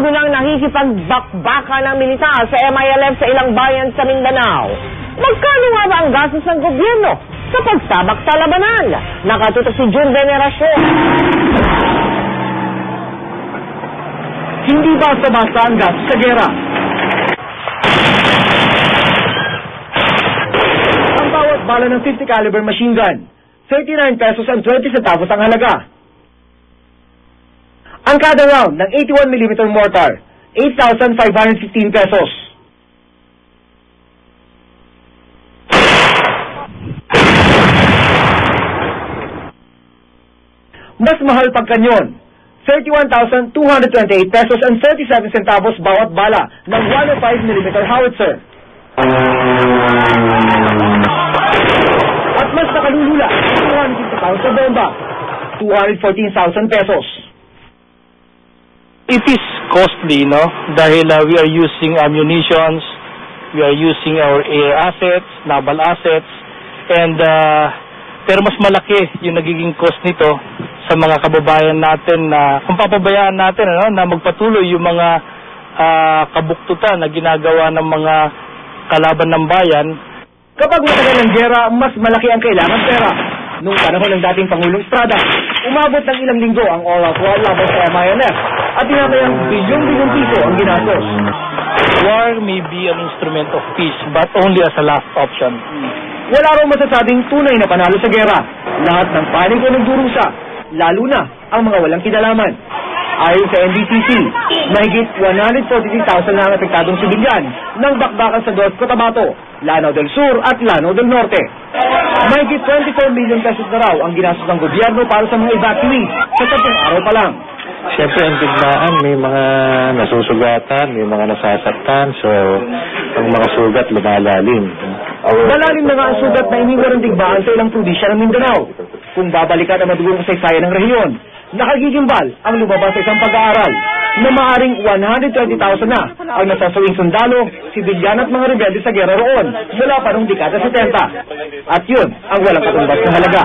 Nagsimulang nakikipagbakbakan ng militar sa MILF sa ilang bayan sa Mindanao. Magkano nga ba ang gastos ng gobyerno sa pagsabak sa labanan? Nakatutok si June Veneracion. Hindi basta-basta ang gastos sa gera. Ang bawat bala ng 50 caliber machine gun, 39 pesos and 20 centavos ang halaga. Ang kada round ng 81mm mortar, 8,515 pesos. Mas mahal pag kanyon, 31,228 pesos and 37 centavos bawat bala ng 105mm howitzer. At mas nakalulula, 250 pounds sa bomba, 214,000 pesos. It is costly, no? Dahil we are using ammunitions, we are using our air assets, naval assets, and pero mas malaki yung nagiging cost nito sa mga kababayan natin na kung papabayaan natin na magpatuloy yung mga kabuktutan na ginagawa ng mga kalaban ng bayan. Kapag matagal ng gera, mas malaki ang kailangan pera. Noong panahon ng dating Pangulong Estrada, umabot ng ilang linggo ang oral war laban sa MILF at tinamayang bilyong-bilyong piso ang ginastos. War may be an instrument of peace but only as a last option. Wala raw masasabing tunay na panalo sa gera. Lahat ng panig ay nagdurusa, lalo na ang mga walang kinalaman. Ayon sa NBCC, mahigit 143,000 na ang apektadong sibilyan ng bakbakan sa North Cotabato, Lanao del Sur at Lanao del Norte. Mahigit 24 million pesos na raw ang ginastos ng gobyerno para sa mga evacuees sa 10 araw pa lang. Siyempre, ang digmaan, may mga nasusugatan, may mga nasasaktan, so ang mga sugat lumalalim. Malalim na nga ang sugat na iniwan ng digmaan sa ilang probinsya ng Mindanao. Kung babalikan ang madugong kasaysayan ng rehiyon, nakagigimbal ang lumabas sa isang pag-aaral na maaring 120,000 na ang nasasawing sundalo, sibilyan at mga rebelde sa gera roon mula pa noong dekada 70. At yun ang walang katumbas na halaga.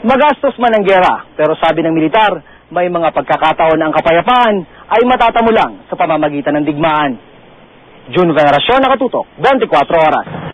Magastos man ang gera, pero sabi ng militar, may mga pagkakataon na ang kapayapaan ay matatamo lang sa pamamagitan ng digmaan. June Veneracion, Nakatutok, 24 Oras.